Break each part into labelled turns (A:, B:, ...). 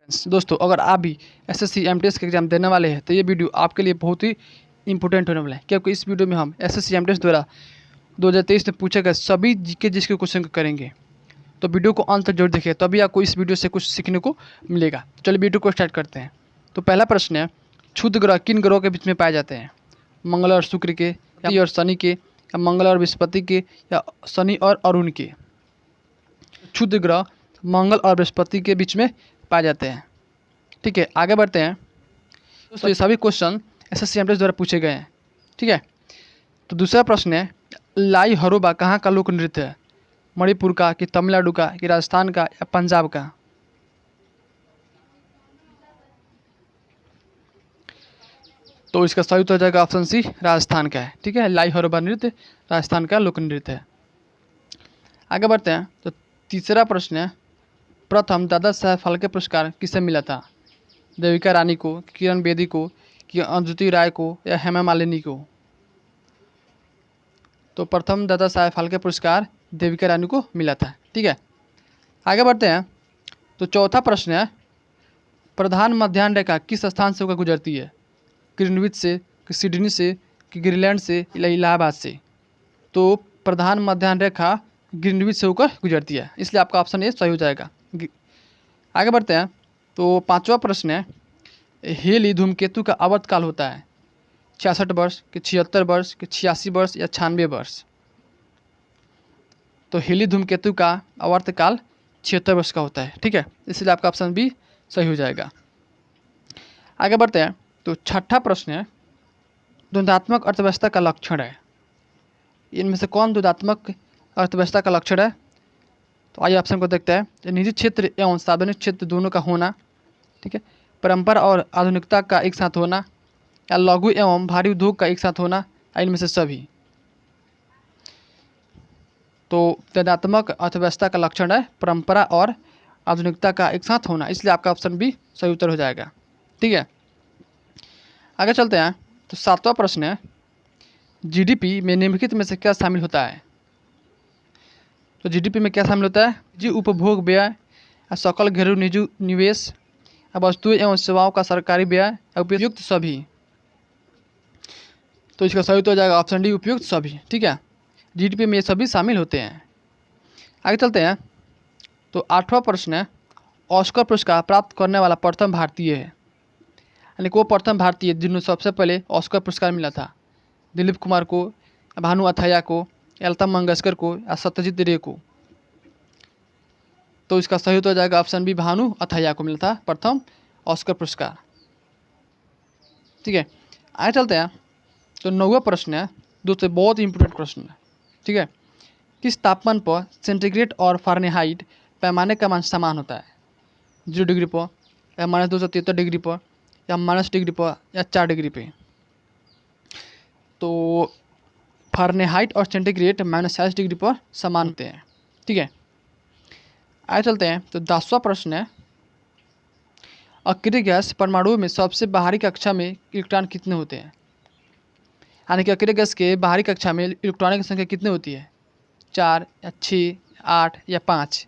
A: दोस्तों, अगर आप भी एसएससी एमटीएस के एग्जाम देने वाले हैं तो ये वीडियो आपके लिए बहुत ही इंपॉर्टेंट होने वाला है, क्योंकि इस वीडियो में हम एसएससी एमटीएस द्वारा 2023 में पूछे गए सभी जीके जिसके क्वेश्चन को करेंगे। तो वीडियो को अंत तक जरूर देखिए, तभी आपको इस वीडियो से कुछ सीखने को मिलेगा। चलिए वीडियो को स्टार्ट करते हैं। तो पहला प्रश्न है, क्षुद्र ग्रह किन ग्रहों के बीच में पाए जाते हैं? मंगल और शुक्र के, या और शनि के, या मंगल और बृहस्पति के, या शनि और अरुण के? क्षुद्र ग्रह मंगल और बृहस्पति के बीच में पाए जाते हैं। ठीक है, आगे बढ़ते हैं। दोस्तों, ये सभी क्वेश्चन एसएससी एमटीएस द्वारा पूछे गए हैं। ठीक है, तो दूसरा प्रश्न है, लाई हरोबा कहाँ का लोक नृत्य है? मणिपुर का, कि तमिलनाडु का, कि राजस्थान का, या पंजाब का? तो इसका सही उत्तर हो जाएगा ऑप्शन सी, राजस्थान का है। ठीक है, लाई हरोबा नृत्य राजस्थान का लोक नृत्य है। आगे बढ़ते हैं। तो तीसरा प्रश्न है, प्रथम दादा साहेब फाल्के पुरस्कार किसे मिला था? देविका रानी को, किरण बेदी को, कि अंजुति राय को, या हेमा मालिनी को? तो प्रथम दादा साहेब फाल्के पुरस्कार देविका रानी को मिला था। ठीक है, आगे बढ़ते हैं। तो चौथा प्रश्न है, प्रधान मध्याह्न रेखा किस स्थान से होकर गुजरती है? ग्रीनविच से, कि सिडनी से, कि ग्रीनलैंड से, या इलाहाबाद से? तो प्रधान मध्याह्न रेखा ग्रीनविच से होकर गुजरती है, इसलिए आपका ऑप्शन ए सही हो जाएगा। आगे बढ़ते हैं। तो पांचवा प्रश्न है, हेली धूमकेतु का आवर्तकाल होता है 66 वर्ष, कि 76 वर्ष, कि 86 वर्ष, या 96 वर्ष? तो हेली धूमकेतु का आवर्तकाल 76 वर्ष का होता है। ठीक है, इसलिए आपका ऑप्शन बी सही हो जाएगा। आगे बढ़ते हैं। तो छठा प्रश्न है, द्वंद्वात्मक अर्थव्यवस्था का लक्षण है। इनमें से कौन द्वंद्वात्मक अर्थव्यवस्था का लक्षण है? तो आइए ऑप्शन को देखते हैं। निजी क्षेत्र एवं सार्वजनिक क्षेत्र दोनों का होना, ठीक है, परंपरा और आधुनिकता का एक साथ होना, या लघु एवं भारी उद्योग का एक साथ होना, या इनमें से सभी? तो द्वंद्वात्मक अर्थव्यवस्था का लक्षण है परंपरा और आधुनिकता का एक साथ होना, इसलिए आपका ऑप्शन बी सही उत्तर हो जाएगा। ठीक है, आगे चलते हैं। तो सातवां प्रश्न है, जीडीपी में निम्नलिखित में से क्या शामिल होता है? तो जीडीपी में क्या शामिल होता है? जी उपभोग व्यय, सकल घरेलू निजी निवेश, वस्तुएं एवं सेवाओं का सरकारी व्यय, उपयुक्त सभी? तो इसका सही उत्तर हो जाएगा ऑप्शन डी, उपयुक्त सभी। ठीक है, जीडीपी में ये सभी शामिल होते हैं। आगे चलते हैं। तो आठवां प्रश्न है, ऑस्कर पुरस्कार प्राप्त करने वाला प्रथम भारतीय है, यानी कि वो प्रथम भारतीय जिन्होंने सबसे पहले ऑस्कर पुरस्कार मिला था। दिलीप कुमार को, भानु अथैया को, लता मंगेशकर को, या सत्यजीत रे को? तो इसका सही उत्तर हो जाएगा ऑप्शन बी, भानु अथैया को मिला था प्रथम ऑस्कर पुरस्कार। ठीक है, आगे चलते हैं। तो नौवां प्रश्न है, दोस्तों बहुत इंपॉर्टेंट प्रश्न है। ठीक है, किस तापमान पर सेंटीग्रेड और फारेनहाइट पैमाने का मान समान होता है? 0 डिग्री पर, या -273 डिग्री पर, या -1 डिग्री पर, या 4 डिग्री पे? तो फारेनहाइट और सेंटीग्रेड -40 डिग्री पर समान होते हैं। ठीक है, आगे चलते हैं। तो 10वां प्रश्न है, अक्रिय गैस परमाणुओं में सबसे बाहरी कक्षा में इलेक्ट्रॉन कितने होते हैं? यानी कि अक्रिय गैस के बाहरी कक्षा में इलेक्ट्रॉनों की संख्या कितनी होती है? 4, या 6, 8, या 5?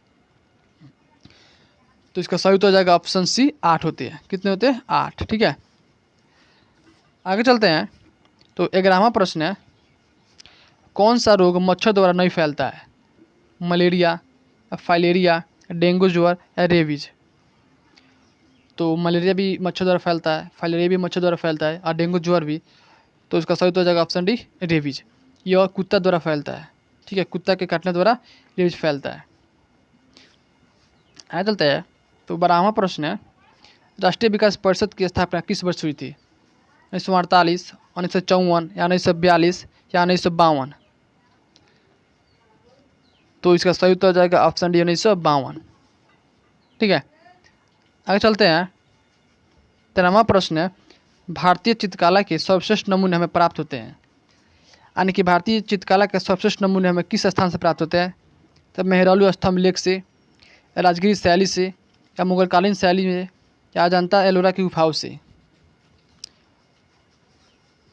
A: तो इसका सही उत्तर हो जाएगा ऑप्शन सी, 8 होते हैं। कितने होते हैं? 8। ठीक है, आगे चलते हैं। तो 11वां प्रश्न है, कौन सा रोग मच्छर द्वारा नहीं फैलता है? मलेरिया, फाइलेरिया, डेंगू ज्वर, या रेबीज? तो मलेरिया भी मच्छर द्वारा फैलता है, फाइलेरिया भी मच्छर द्वारा फैलता है, और डेंगू ज्वर भी। तो इसका सही उत्तर हो जाएगा ऑप्शन डी, रेबीज। यह कुत्ता द्वारा फैलता है। ठीक है, कुत्ता के काटने द्वारा रेबीज फैलता है। आगे चलते हैं। तो 12वां प्रश्न है, राष्ट्रीय विकास परिषद की स्थापना किस वर्ष हुई थी? 1948, 1954, या 1942, या 1952? तो इसका सही उत्तर हो जाएगा ऑप्शन डी, 1952। ठीक है, आगे चलते हैं। 13वां प्रश्न है, भारतीय चित्रकला के सर्वश्रेष्ठ नमूने हमें प्राप्त होते हैं, यानी कि भारतीय चित्रकला के सर्वश्रेष्ठ नमूने हमें किस स्थान से प्राप्त होते हैं? तो मेहरालू स्तंभ लेख से, राजगिरी शैली से, या मुगलकालीन शैली में, या अजंता एलोरा की गुफाओं से?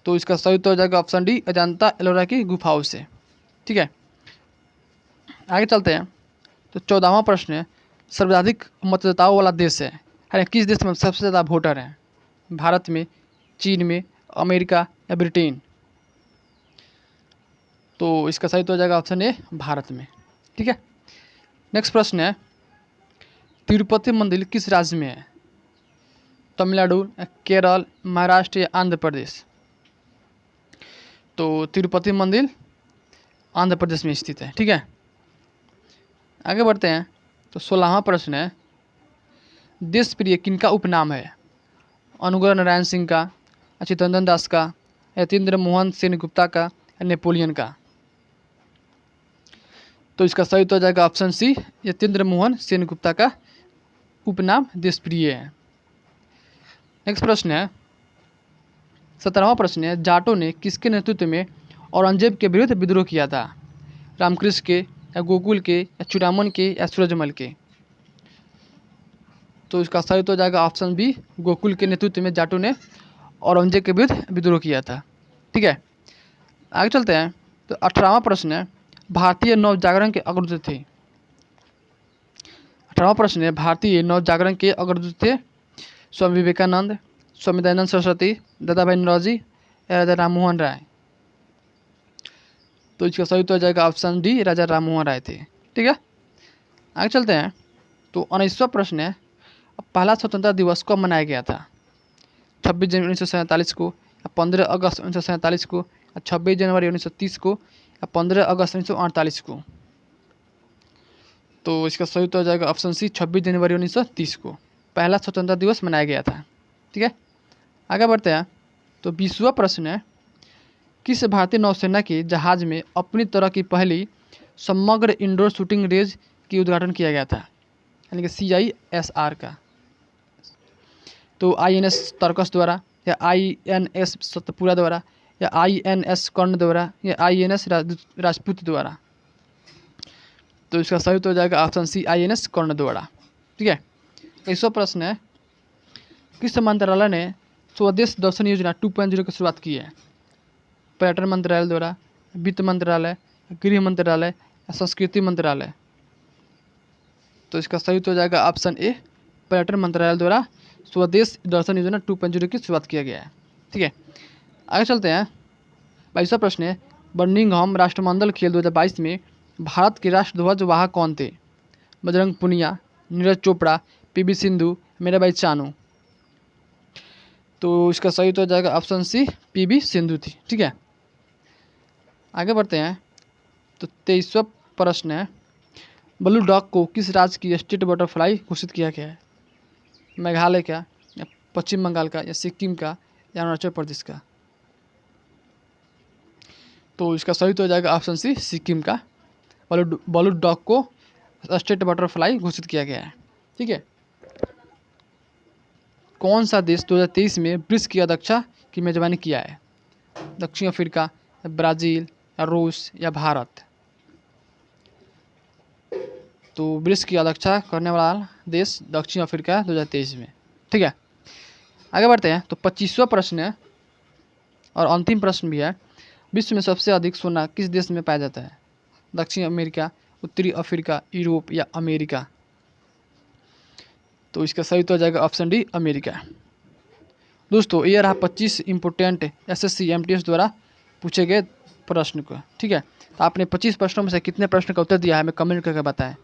A: तो इसका सही उत्तर हो जाएगा ऑप्शन डी, अजंता एलोरा की गुफाओं से। ठीक है, आगे चलते हैं। तो 14वां प्रश्न है, सर्वाधिक मतदाताओं वाला देश है, है किस देश में सबसे ज़्यादा वोटर हैं? भारत में, चीन में, अमेरिका या ब्रिटेन? तो इसका सही तो हो जाएगा ऑप्शन ए, भारत में। ठीक है, नेक्स्ट प्रश्न है, तिरुपति मंदिर किस राज्य में है? तमिलनाडु, केरल, महाराष्ट्र या आंध्र प्रदेश? तो तिरुपति मंदिर आंध्र प्रदेश में स्थित है। ठीक है, आगे बढ़ते हैं। तो 16वां प्रश्न है, देश प्रिय किनका उपनाम है? अनुग्रह नारायण सिंह का, चित्तरंजन दास का, यतीन्द्र मोहन सेनगुप्ता का या नेपोलियन का? तो इसका सही तो हो जाएगा ऑप्शन सी, यतीन्द्र मोहन सेनगुप्ता का उपनाम देश प्रिय है। नेक्स्ट प्रश्न है, 17वां प्रश्न है, जाटों ने किसके नेतृत्व में औरंगजेब के विरुद्ध विद्रोह किया था? रामकृष्ण के या गोकुल के या चूड़ामन के या सूरजमल के? तो इसका सही तो हो जाएगा ऑप्शन बी, गोकुल के नेतृत्व में जाटों ने औरंगजेब के विरुद्ध विद्रोह किया था। ठीक है, आगे चलते हैं। तो 18वां प्रश्न है, भारतीय नवजागरण के अग्रदूत थे? 18वां प्रश्न है, भारतीय नवजागरण के अग्रदूत थे स्वामी विवेकानंद, स्वामी दयानंद सरस्वती, दादा भाई नौरोजी या राजा राममोहन राय? तो इसका सही तो हो जाएगा ऑप्शन डी, राजा राममोहन राय थे। ठीक है, आगे चलते हैं। तो 19वां प्रश्न है, पहला स्वतंत्रता दिवस कब मनाया गया था? 26 जनवरी 1947 को, या 15 अगस्त 1947 को, या 26 जनवरी 1930 को, या 15 अगस्त 1948 को? तो इसका सही तो हो जाएगा ऑप्शन सी, 26 जनवरी 1930 को पहला स्वतंत्रता दिवस मनाया गया था। ठीक है, आगे बढ़ते हैं। तो 20वां प्रश्न है, किस भारतीय नौसेना के जहाज में अपनी तरह की पहली समग्र इंडोर शूटिंग रेंज की उद्घाटन किया गया था, यानी कि CISR का? तो INS तर्कस द्वारा, या INS सतपुरा द्वारा, या INS कर्ण द्वारा, या INS राजपूत द्वारा? तो इसका सही तो हो जाएगा ऑप्शन सी, INS कर्ण द्वारा। ठीक है, 21वां प्रश्न है, किस मंत्रालय ने स्वदेश दर्शन योजना 2.0 की शुरुआत की है? पर्यटन मंत्रालय द्वारा, वित्त मंत्रालय, गृह मंत्रालय या संस्कृति मंत्रालय? तो इसका सही तो हो जाएगा ऑप्शन ए, पर्यटन मंत्रालय द्वारा स्वदेश दर्शन योजना 2.0 की शुरुआत किया गया है। ठीक है, आगे चलते हैं। 22वां प्रश्न है, बर्मिंघम राष्ट्रमंडल खेल 2022 में भारत के राष्ट्रध्वज वाहक कौन थे? बजरंग पुनिया, नीरज चोपड़ा, PV सिंधु, मीराबाई चानू? तो इसका सही तो हो जाएगा ऑप्शन सी, PV सिंधु थी। ठीक है, आगे बढ़ते हैं। तो 23वां प्रश्न है, ब्लू डॉग को किस राज्य की स्टेट बटरफ्लाई घोषित किया गया है? मेघालय का, या पश्चिम बंगाल का, या सिक्किम का, या अरुणाचल प्रदेश का? तो इसका सही तो हो जाएगा ऑप्शन सी, सिक्किम का ब्लू डॉग को स्टेट बटरफ्लाई घोषित किया गया है। ठीक है, कौन सा देश 2023 में ब्रिक्स की अध्यक्षता की मेजबानी किया है? दक्षिण अफ्रीका, ब्राज़ील, या रूस, या भारत? तो ब्रिक्स की अध्यक्षता करने वाला देश दक्षिण अफ्रीका 2023 में। ठीक है, आगे बढ़ते हैं। तो 25वां प्रश्न है और अंतिम प्रश्न भी है, विश्व में सबसे अधिक सोना किस देश में पाया जाता है? दक्षिण अमेरिका, उत्तरी अफ्रीका, यूरोप या अमेरिका? तो इसका सही तो हो जाएगा ऑप्शन डी, अमेरिका। दोस्तों, ये रहा 25 इंपोर्टेंट SSC MTS द्वारा पूछे गए प्रश्न को। ठीक है, तो आपने 25 प्रश्नों में से कितने प्रश्न का उत्तर दिया है हमें कमेंट करके बताएं।